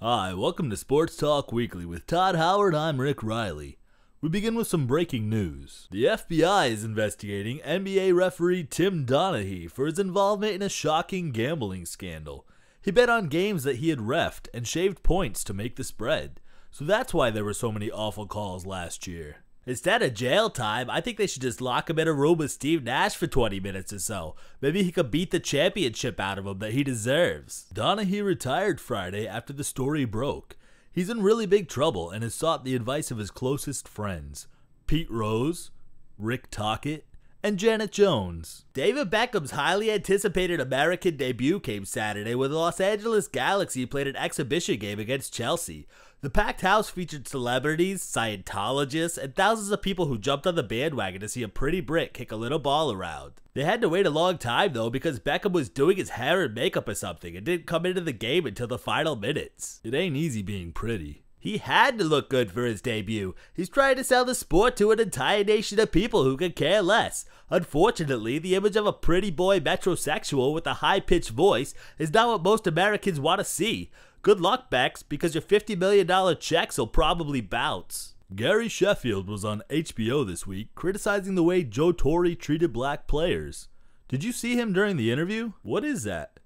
Hi, welcome to Sports Talk Weekly with Todd Howard. I'm Rick Riley. We begin with some breaking news. The FBI is investigating NBA referee Tim Donaghy for his involvement in a shocking gambling scandal. He bet on games that he had reffed and shaved points to make the spread. So that's why there were so many awful calls last year. Instead of jail time, I think they should just lock him in a room with Steve Nash for 20 minutes or so. Maybe he could beat the championship out of him that he deserves. Donaghy retired Friday after the story broke. He's in really big trouble and has sought the advice of his closest friends, Pete Rose, Rick Tocchet, and Janet Jones. David Beckham's highly anticipated American debut came Saturday when the Los Angeles Galaxy played an exhibition game against Chelsea. The packed house featured celebrities, Scientologists, and thousands of people who jumped on the bandwagon to see a pretty Brit kick a little ball around. They had to wait a long time though because Beckham was doing his hair and makeup or something and didn't come into the game until the final minutes. It ain't easy being pretty. He had to look good for his debut. He's trying to sell the sport to an entire nation of people who could care less. Unfortunately, the image of a pretty boy metrosexual with a high-pitched voice is not what most Americans want to see. Good luck, Bex, because your $50 million checks will probably bounce. Gary Sheffield was on HBO this week criticizing the way Joe Torre treated black players. Did you see him during the interview? What is that?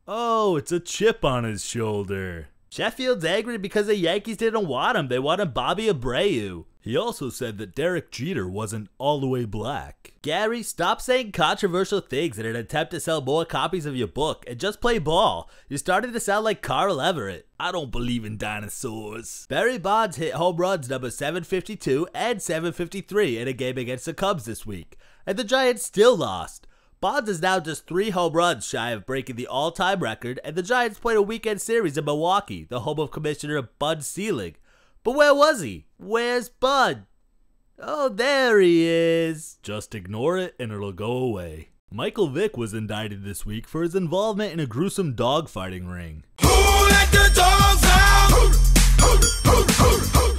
Oh, it's a chip on his shoulder. Sheffield's angry because the Yankees didn't want him. They wanted Bobby Abreu. He also said that Derek Jeter wasn't all the way black. Gary, stop saying controversial things in an attempt to sell more copies of your book and just play ball. You're starting to sound like Carl Everett. I don't believe in dinosaurs. Barry Bonds hit home runs number 752 and 753 in a game against the Cubs this week, and the Giants still lost. Bonds is now just 3 home runs shy of breaking the all-time record, and the Giants played a weekend series in Milwaukee, the home of Commissioner Bud Selig. But where was he? Where's Bud? Oh, there he is. Just ignore it and it'll go away. Michael Vick was indicted this week for his involvement in a gruesome dogfighting ring. Who let the dogs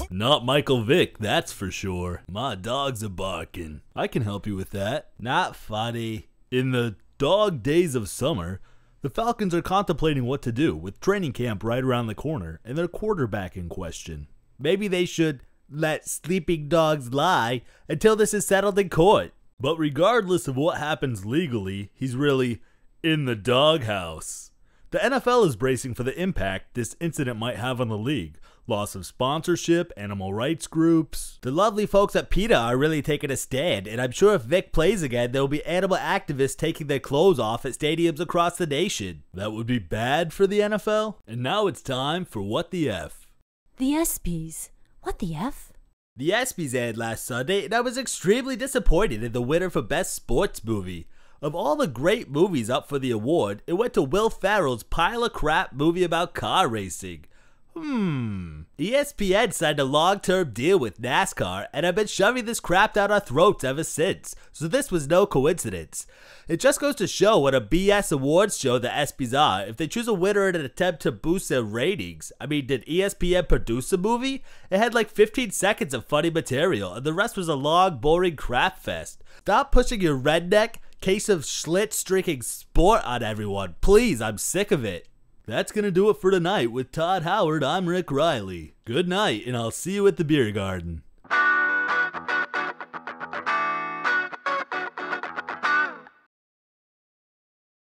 out? Not Michael Vick, that's for sure. My dogs are barking. I can help you with that. Not funny. In the dog days of summer, the Falcons are contemplating what to do with training camp right around the corner and their quarterback in question. Maybe they should let sleeping dogs lie until this is settled in court. But regardless of what happens legally, he's really in the doghouse. The NFL is bracing for the impact this incident might have on the league. Loss of sponsorship, animal rights groups. The lovely folks at PETA are really taking a stand, and I'm sure if Vic plays again, there will be animal activists taking their clothes off at stadiums across the nation. That would be bad for the NFL. And now it's time for What the F. The ESPYs. What the F? The ESPYs aired last Sunday, and I was extremely disappointed in the winner for Best Sports Movie. Of all the great movies up for the award, it went to Will Ferrell's pile of crap movie about car racing. ESPN signed a long-term deal with NASCAR and have been shoving this crap down our throats ever since, so this was no coincidence. It just goes to show what a BS awards show the ESPYs are if they choose a winner in an attempt to boost their ratings. I mean, did ESPN produce a movie? It had like 15 seconds of funny material, and the rest was a long, boring crap fest. Stop pushing your redneck, case of Schlitz drinking sport on everyone. Please, I'm sick of it. That's gonna do it for tonight. With Todd Howard, I'm Rick Riley. Good night, and I'll see you at the beer garden.